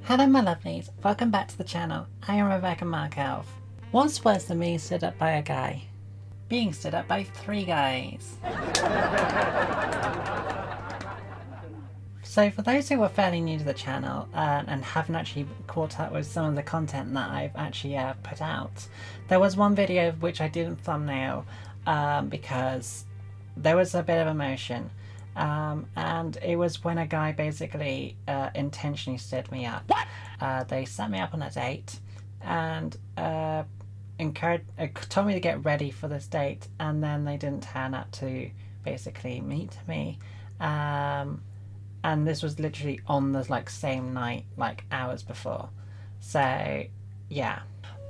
Hello my lovelies, welcome back to the channel. I am Rebecca Markelv. What's worse than being stood up by a guy? Being stood up by 3 guys. So for those who are fairly new to the channel and haven't actually caught up with some of the content that I've actually put out, there was one video which I didn't thumbnail because there was a bit of emotion. And it was when a guy basically intentionally stood me up. They set me up on a date and told me to get ready for this date, and then they didn't turn up to basically meet me. And this was literally on the same night, hours before. So yeah.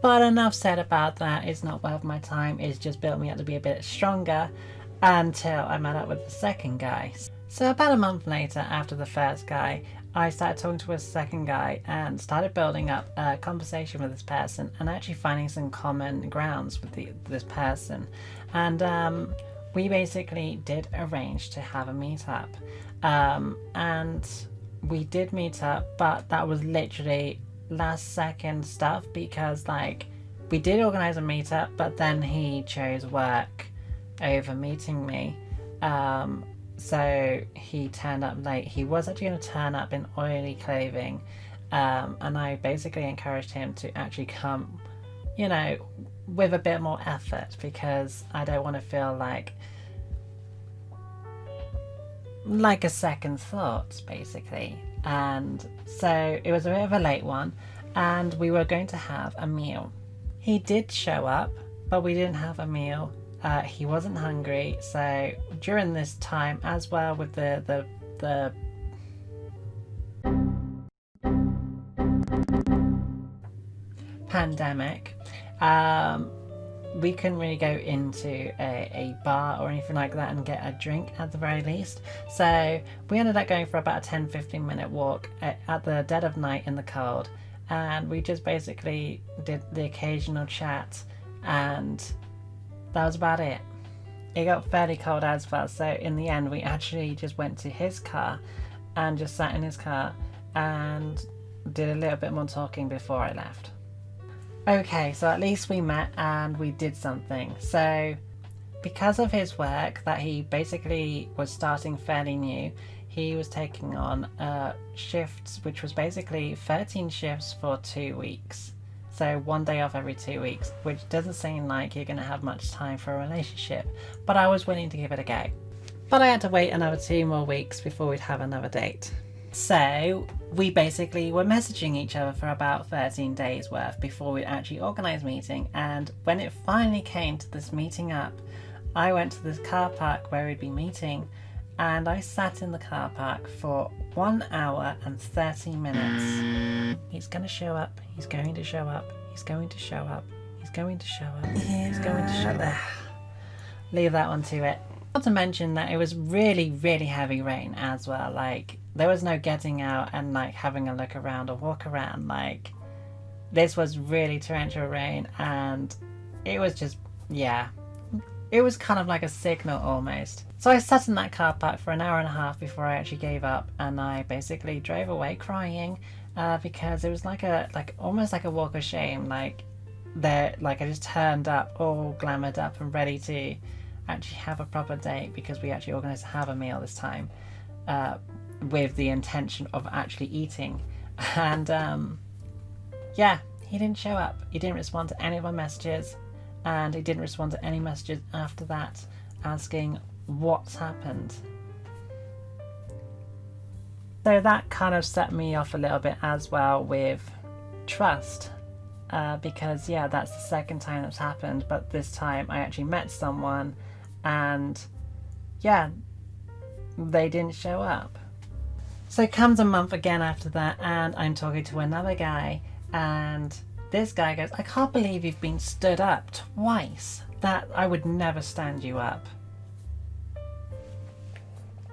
But enough said about that. It's not worth my time. It's just built me up to be a bit stronger until I met up with the second guy. So about a month later, after the first guy, I started talking to a second guy and started building up a conversation with this person and actually finding some common grounds with this person. And we basically did arrange to have a meetup. And we did meet up, but that was literally last second stuff because we did organize a meetup, but then he chose work over meeting me. So he turned up late. He was actually going to turn up in oily clothing, and I basically encouraged him to actually come, with a bit more effort, because I don't want to feel like a second thought, basically. And so it was a bit of a late one, and we were going to have a meal. He did show up, but we didn't have a meal. He wasn't hungry, so during this time, as well with the pandemic, we couldn't really go into a bar or anything like that and get a drink at the very least. So we ended up going for about a 10-15 minute walk at the dead of night in the cold, and we just basically did the occasional chat, and that was about it. It got fairly cold as well, so in the end we actually just went to his car and just sat in his car and did a little bit more talking before I left. Okay, so at least we met and we did something. So because of his work that he basically was starting fairly new, he was taking on shifts, which was basically 13 shifts for 2 weeks. So 1 day off every 2 weeks, which doesn't seem like you're going to have much time for a relationship, but I was willing to give it a go. But I had to wait another 2 more weeks before we'd have another date. So we basically were messaging each other for about 13 days worth before we actually organised a meeting, and when it finally came to this meeting up, I went to this car park where we'd be meeting, and I sat in the car park for 1 hour and 30 minutes. He's going to show up, he's going to show up, he's going to show up, he's going to show up, he's going to show up. Leave that one to it. Not to mention that it was really, really heavy rain as well. There was no getting out and having a look around or walk around. This was really torrential rain, and it was just, yeah. It was kind of like a signal almost. So I sat in that car park for an hour and a half before I actually gave up, and I basically drove away crying because it was almost like a walk of shame. I just turned up all glamoured up and ready to actually have a proper date, because we actually organised to have a meal this time with the intention of actually eating. And yeah, he didn't show up. He didn't respond to any of my messages. And he didn't respond to any messages after that asking what's happened. So that kind of set me off a little bit as well with trust, because yeah, that's the second time that's happened, but this time I actually met someone and yeah, they didn't show up. So comes a month again after that, and I'm talking to another guy, and this guy goes, "I can't believe you've been stood up twice. That I would never stand you up."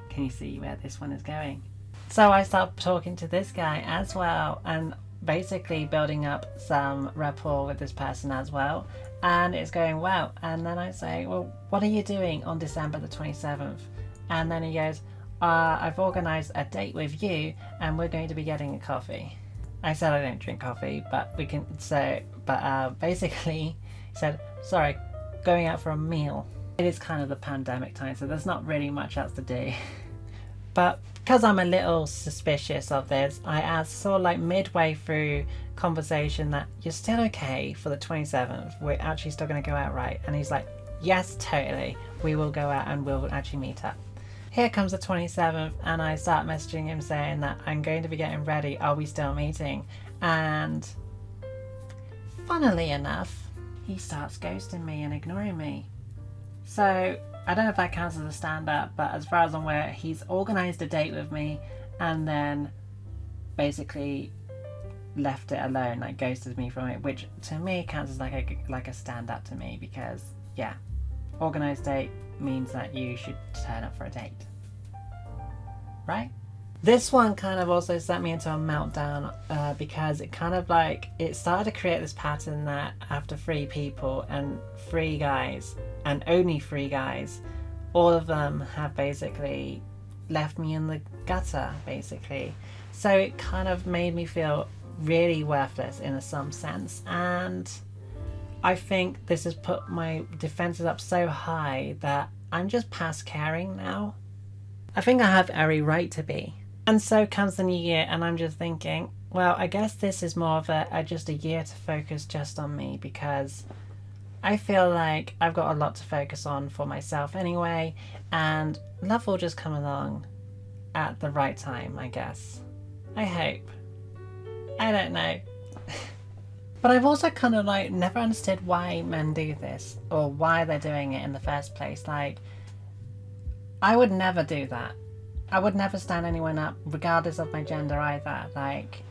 Can you see where this one is going? So I start talking to this guy as well, and basically building up some rapport with this person as well, and it's going well. And then I say, "Well, what are you doing on December the 27th? And then he goes, I've organised a date with you and we're going to be getting a coffee." I said I don't drink coffee, but we can say, basically he said, sorry, going out for a meal. It is kind of the pandemic time, so there's not really much else to do. But because I'm a little suspicious of this, I asked sort of like midway through conversation that you're still okay for the 27th, we're actually still going to go out, right? And he's like, yes, totally, we will go out and we'll actually meet up. Here comes the 27th, and I start messaging him saying that I'm going to be getting ready, are we still meeting? And funnily enough, he starts ghosting me and ignoring me. So I don't know if that counts as a stand-up, but as far as I'm aware, he's organised a date with me and then basically left it alone, like ghosted me from it, which to me counts as like a stand-up to me, because yeah, organised date means that you should turn up for a date, right? This one kind of also sent me into a meltdown because it kind of like, it started to create this pattern that after 3 people and 3 guys, and only 3 guys, all of them have basically left me in the gutter, basically. So it kind of made me feel really worthless in some sense, and I think this has put my defenses up so high that I'm just past caring now. I think I have every right to be. And so comes the new year, and I'm just thinking, well, I guess this is more of just a year to focus just on me, because I feel like I've got a lot to focus on for myself anyway, and love will just come along at the right time, I guess. I hope. I don't know. But I've also kind of like never understood why men do this, or why they're doing it in the first place. Like, I would never do that. I would never stand anyone up, regardless of my gender either. Like,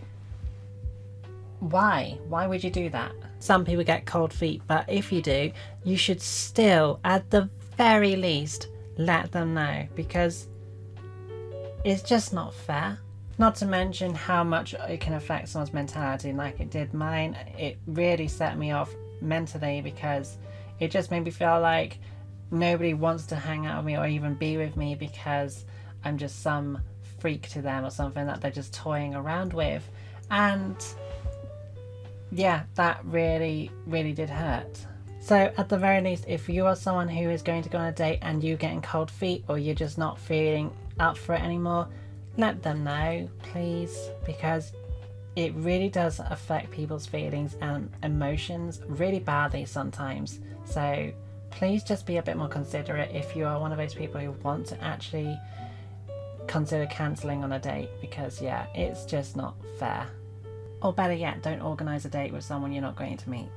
why? Why would you do that? Some people get cold feet, but if you do, you should still, at the very least, let them know, because it's just not fair. Not to mention how much it can affect someone's mentality, like it did mine. It really set me off mentally, because it just made me feel like nobody wants to hang out with me or even be with me because I'm just some freak to them or something that they're just toying around with. And yeah, that really, really did hurt. So at the very least, if you are someone who is going to go on a date and you're getting cold feet, or you're just not feeling up for it anymore, let them know, please, because it really does affect people's feelings and emotions really badly sometimes. So please just be a bit more considerate if you are one of those people who want to actually consider cancelling on a date, because yeah, it's just not fair. Or better yet, don't organise a date with someone you're not going to meet.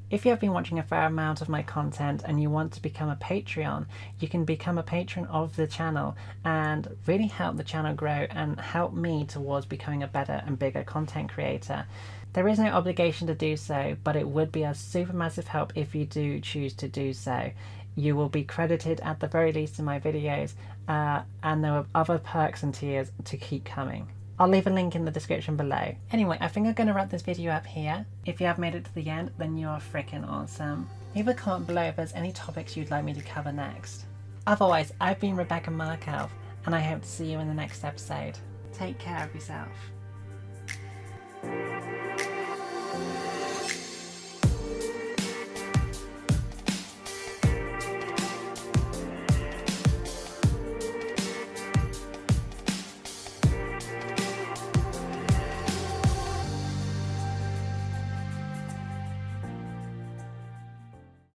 If you have been watching a fair amount of my content and you want to become a Patreon, you can become a patron of the channel and really help the channel grow and help me towards becoming a better and bigger content creator. There is no obligation to do so, but it would be a super massive help if you do choose to do so. You will be credited at the very least in my videos, and there are other perks and tiers to keep coming. I'll leave a link in the description below. Anyway, I think I'm going to wrap this video up here. If you have made it to the end, then you're freaking awesome. Leave a comment below if there's any topics you'd like me to cover next. Otherwise, I've been Rebecca Markelv, and I hope to see you in the next episode. Take care of yourself.